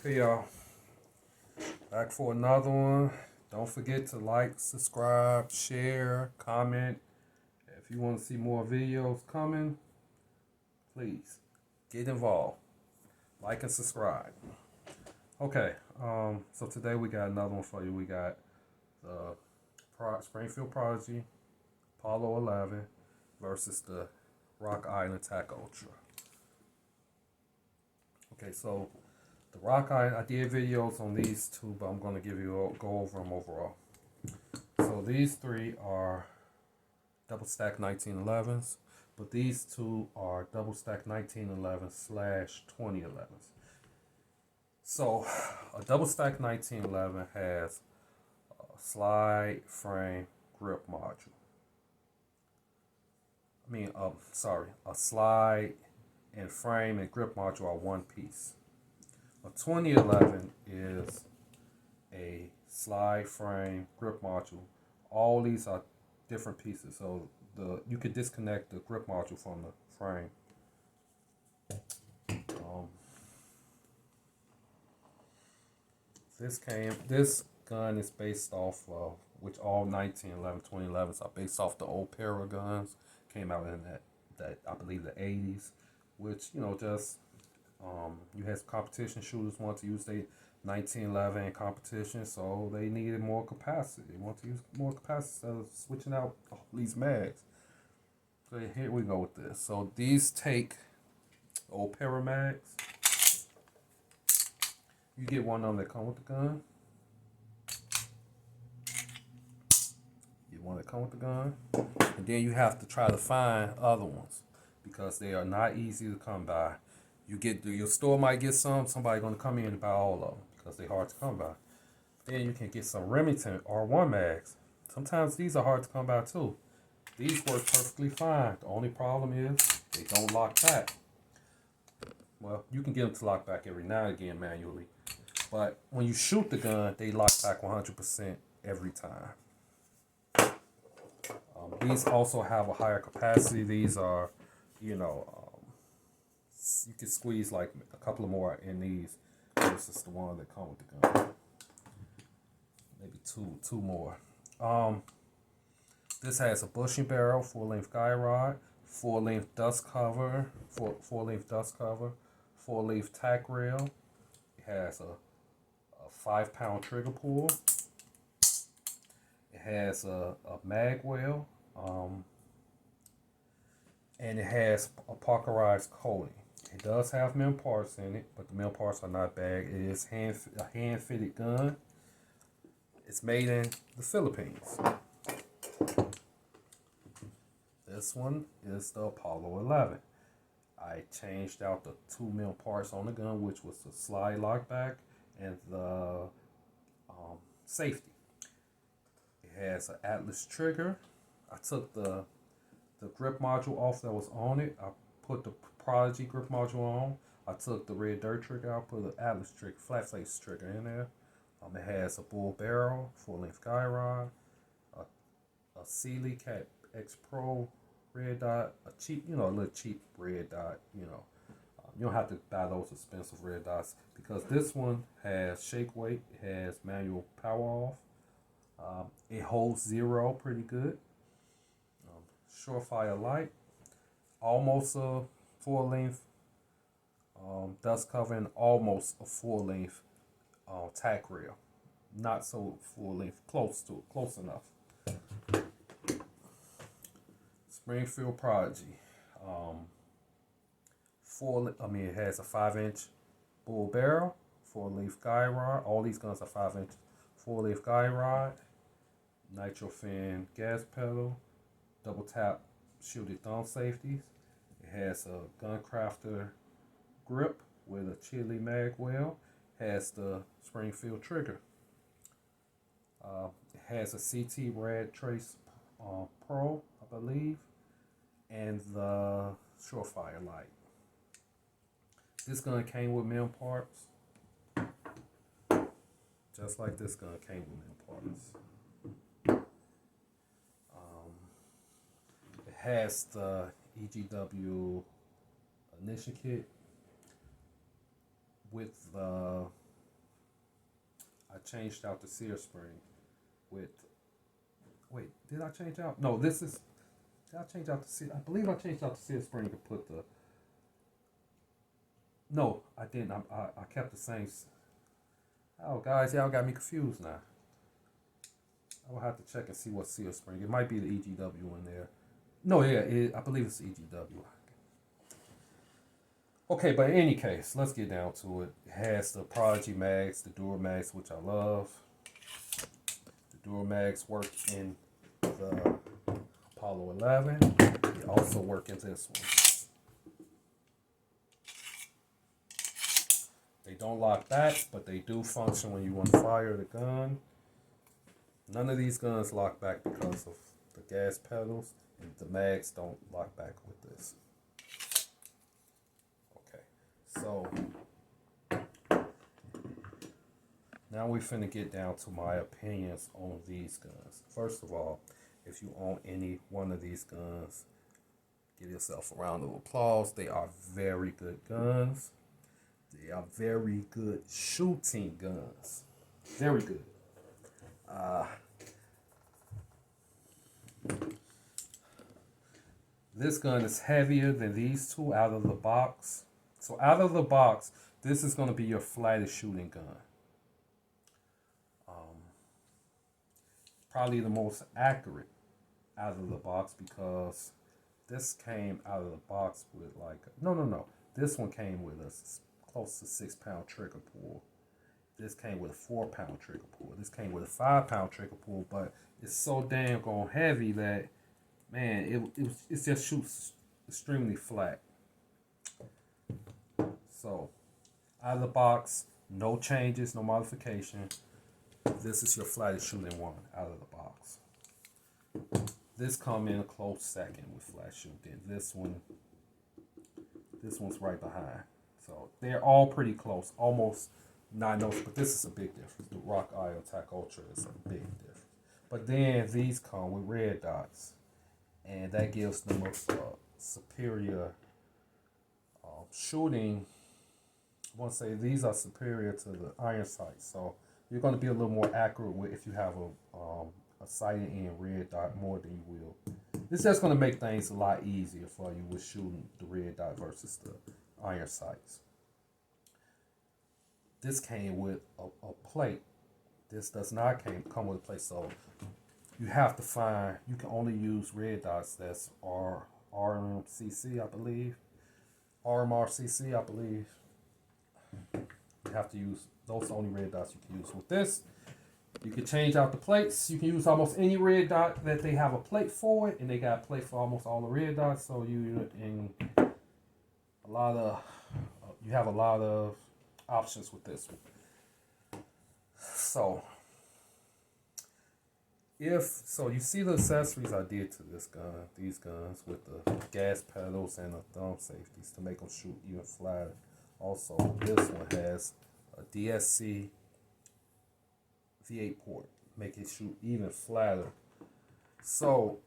Hey y'all, back for another one. Don't forget to like, subscribe, share, comment. If you want to see more videos coming, please get involved. Like and subscribe. Okay, so today we got another one for you. We got the Springfield Prodigy, Apollo 11 versus the Rock Island Attack Ultra. Okay, so the Rock Island, I did videos on these two, but I'm going to go over them overall. So these three are double stack 1911s, but these two are double stack 1911 slash 2011s. So a double stack 1911 has a slide frame grip module. A slide and frame and grip module are one piece. A 2011 is a slide frame grip module. All these are different pieces, so you could disconnect the grip module from the frame. This gun is based off of, which all 1911, 2011s are based off the old Para guns. Came out in that I believe the 80s, which just you had competition shooters want to use the 1911 in competition, so they needed more capacity. They want to use more capacity instead of switching out all these mags. So here we go with this. So these take old Para mags. You get one of them that come with the gun. Get one that come with the gun, and then you have to try to find other ones because they are not easy to come by. Your store might get somebody gonna come in and buy all of them because they're hard to come by. Then you can get some Remington R1 mags. Sometimes these are hard to come by too. These work perfectly fine. The only problem is they don't lock back. Well, you can get them to lock back every now and again manually, but when you shoot the gun, they lock back 100% every time. These also have a higher capacity. These are, you can squeeze like a couple of more in these versus the one that come with the gun. Maybe two more. This has a bushing barrel, full-length guy rod, full-length dust cover, full-length tack rail. It has a 5-pound trigger pull. It has a mag well, and it has a parkerized coating. It does have mem parts in it, but the mem parts are not bad. It is a hand-fitted gun. It's made in the Philippines. This one is the Apollo 11. I changed out the 2 mil parts on the gun, which was the slide lockback and the safety. It has an Atlas trigger. I took the grip module off that was on it. I put the Prodigy grip module on. I took the red dirt trigger. I put the Atlas trigger, flat face trigger in there. It has a bull barrel, full-length guy rod, a Sealy Cat X Pro red dot, a little cheap red dot. You don't have to buy those expensive red dots because this one has shake weight. It has manual power off. It holds 0 pretty good. Surefire light, almost a full-length dust cover, and almost a full-length tack rail. Not so full-length, close enough. Springfield Prodigy. It has a 5-inch bull barrel, full-length guy rod. All these guns are 5-inch full-length guy rod. Nitro fin gas pedal. Double tap shielded thumb safeties. It has a gun crafter grip with a Chili mag well. Has the Springfield trigger. It has a CT Red Trace Pro, I believe, and the Surefire light. This gun came with mem parts, just like this gun came with mem parts. It has the EGW ignition kit with the I changed out the sear spring with. Wait, did I change out? No, this is. Did I change out the sear? I believe I changed out the sear spring to put the. No, I didn't. I kept the same. Oh, guys, y'all got me confused now. I will have to check and see what sear spring. It might be the EGW in there. No, yeah, I believe it's EGW. Okay, but in any case, let's get down to it. It has the Prodigy mags, the Duramags, which I love. The Duramags work in the Apollo 11. They also work in this one. They don't lock back, but they do function when you want to fire the gun. None of these guns lock back because of the gas pedals, and the mags don't lock back with this. Okay, so now we're finna get down to my opinions on these guns. First of all, if you own any one of these guns, give yourself a round of applause. They are very good guns. They are very good shooting guns. Very good. This gun is heavier than these two out of the box. So out of the box, this is going to be your flattest shooting gun. Probably the most accurate out of the box because this came out of the box with like, no. This one came with a close to 6 pound trigger pull. This came with a 4 pound trigger pull. This came with a 5 pound trigger pull, but it's so damn gone heavy that, man, it just shoots extremely flat. So, out of the box, no changes, no modification. This is your flattest shooting one out of the box. This come in a close second with flat shooting. This one's right behind. So they're all pretty close, almost 9 notes, but this is a big difference. The Rock Eye Attack Ultra is a big difference. But then these come with red dots, and that gives them a superior shooting. I want to say these are superior to the iron sights, so you're going to be a little more accurate with if you have a sighted in red dot more than you will. This is just going to make things a lot easier for you with shooting the red dot versus the iron sights. This came with a plate. This does not come with a plate, so you have to find, you can only use red dots that's RMCC, I believe. RMRCC, I believe. You have to use those only red dots you can use. With this, you can change out the plates. You can use almost any red dot that they have a plate for it, and they got a plate for almost all the red dots. So you have a lot of options with this one. So you see the accessories I did to this gun, these guns with the gas pedals and the thumb safeties to make them shoot even flatter. Also, this one has a DSC V8 port, make it shoot even flatter. So,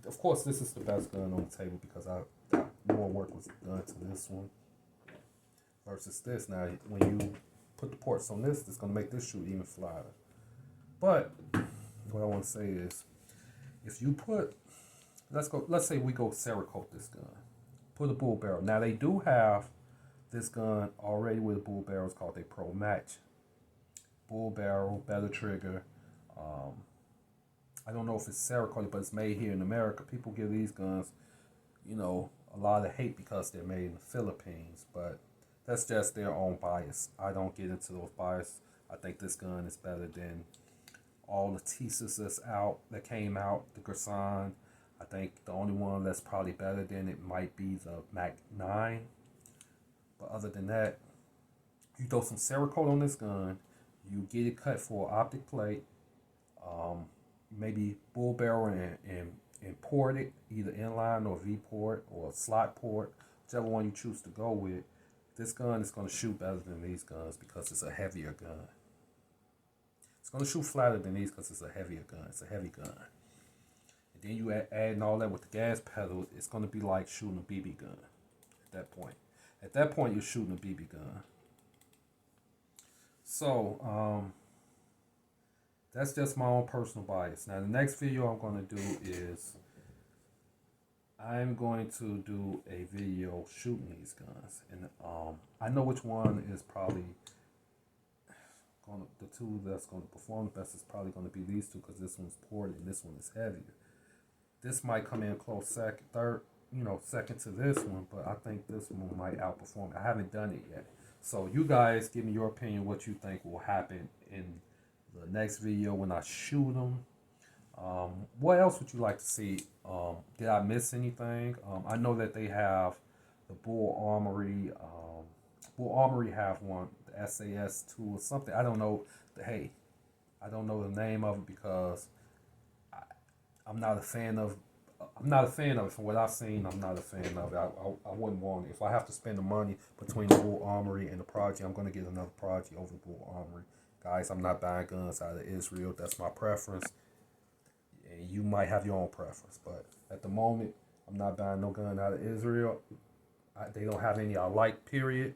of course, this is the best gun on the table because more work was done to this one versus this. Now, when you put the ports on this, it's going to make this shoot even flatter. But what I want to say is, if you put, let's say we go Cerakote this gun, put a bull barrel. Now they do have this gun already with a bull barrel. It's called a Pro Match. Bull barrel, better trigger. I don't know if it's Cerakote, but it's made here in America. People give these guns, a lot of hate because they're made in the Philippines, but that's just their own bias. I don't get into those bias. I think this gun is better than all the Tisas that came out, the Gerson. I think the only one that's probably better than it might be the Mac 9. But other than that, you throw some Cerakote on this gun, you get it cut for an optic plate, maybe bull barrel and port it, either inline or V port or slot port, whichever one you choose to go with. This gun is going to shoot better than these guns because it's a heavier gun. It's going to shoot flatter than these because it's a heavier gun. It's a heavy gun. And then you add all that with the gas pedal, it's going to be like shooting a BB gun at that point. At that point, you're shooting a BB gun. So, that's just my own personal bias. Now, the next video I'm going to do is I'm going to do a video shooting these guns. And I know which one is probably the two that's going to perform the best is probably going to be these two, because this one's ported and this one is heavier. This might come in close second, third, second to this one, but I think this one might outperform it. I haven't done it yet. So you guys give me your opinion, what you think will happen in the next video when I shoot them. What else would you like to see? Did I miss anything? I know that they have the Bull Armory. Bull Armory have one, the SAS2 or something. I don't know. Hey, I don't know the name of it because I'm not a fan of. I'm not a fan of it. From what I've seen, I'm not a fan of it. I wouldn't want it. If I have to spend the money between the Bull Armory and the Prodigy, I'm going to get another Prodigy over the Bull Armory. Guys, I'm not buying guns out of Israel. That's my preference. And you might have your own preference. But at the moment, I'm not buying no gun out of Israel. They don't have any I like, period.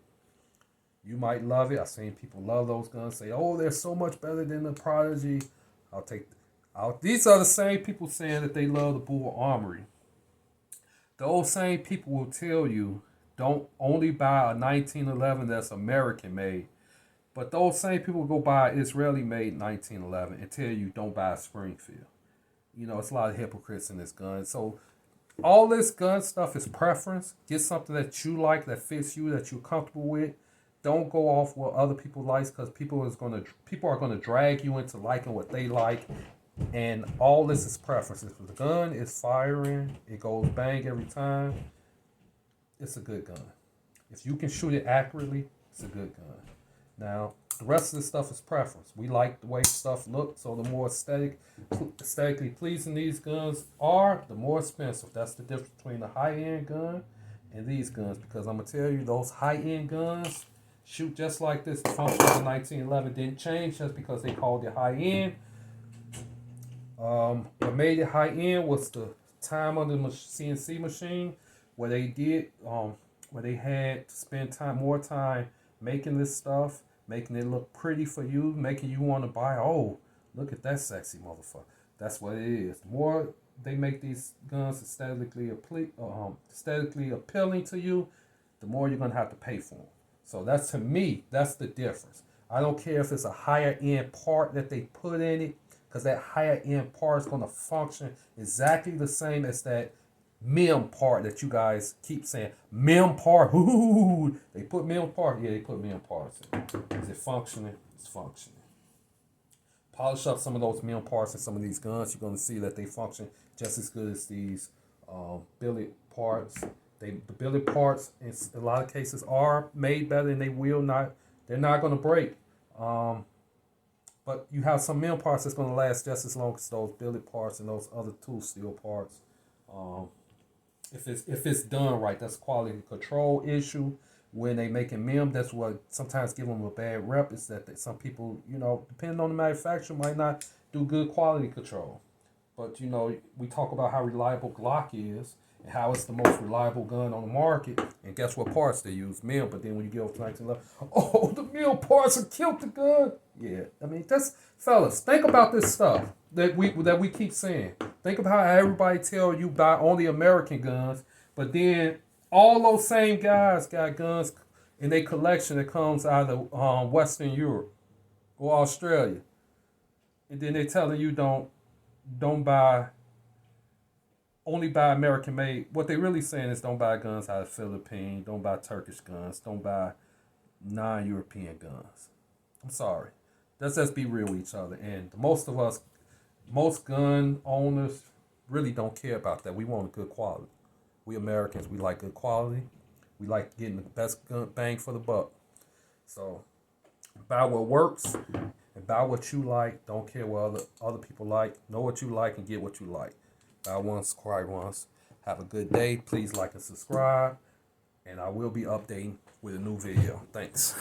You might love it. I've seen people love those guns. Say, oh, they're so much better than the Prodigy. These are the same people saying that they love the Bull Armory. Those same people will tell you, don't only buy a 1911 that's American made. But those same people go buy Israeli made 1911 and tell you don't buy a Springfield. It's a lot of hypocrites in this gun. So all this gun stuff is preference. Get something that you like, that fits you, that you're comfortable with. Don't go off what other people like, because people are gonna drag you into liking what they like. And all this is preference. If the gun is firing, it goes bang every time, it's a good gun. If you can shoot it accurately, it's a good gun. Now, the rest of this stuff is preference. We like the way stuff looks, so the more aesthetically pleasing these guns are, the more expensive. That's the difference between the high-end gun and these guns, because I'm going to tell you, those high-end guns shoot just like this. The function of the 1911 didn't change just because they called it high-end. What made it high-end was the time on the CNC machine, where they had to spend more time making this stuff, making it look pretty for you, making you want to buy. Oh, look at that sexy motherfucker. That's what it is. The more they make these guns aesthetically appealing to you, the more you're going to have to pay for them. So that's, to me, that's the difference. I don't care if it's a higher end part that they put in it, because that higher end part is going to function exactly the same as that MIM part that you guys keep saying. MIM part. Ooh, they put MIM part. Yeah, they put MIM parts in. Is it functioning? It's functioning. Polish up some of those MIM parts in some of these guns. You're going to see that they function just as good as these billet parts. The billet parts in a lot of cases are made better, and they're not going to break. But you have some MIM parts that's going to last just as long as those billet parts and those other tool steel parts. If it's done right, that's a quality control issue. When they making MIM, that's what sometimes give them a bad rep, is that some people, depending on the manufacturer, might not do good quality control. But, we talk about how reliable Glock is and how it's the most reliable gun on the market. And guess what parts they use? MIM. But then when you get over to 1911, oh, the MIM parts have killed the gun. Yeah, fellas, think about this stuff that we keep saying. Think about how everybody tell you buy only American guns, but then all those same guys got guns in their collection that comes out of Western Europe or Australia, and then they telling you don't only buy American made. What they really saying is don't buy guns out of Philippines, don't buy Turkish guns, don't buy non-European guns. I'm sorry. Let's just be real with each other. And most gun owners really don't care about that. We want good quality. We Americans, we like good quality. We like getting the best bang for the buck. So buy what works and buy what you like. Don't care what other people like. Know what you like and get what you like. Buy once, cry once. Have a good day. Please like and subscribe. And I will be updating with a new video. Thanks.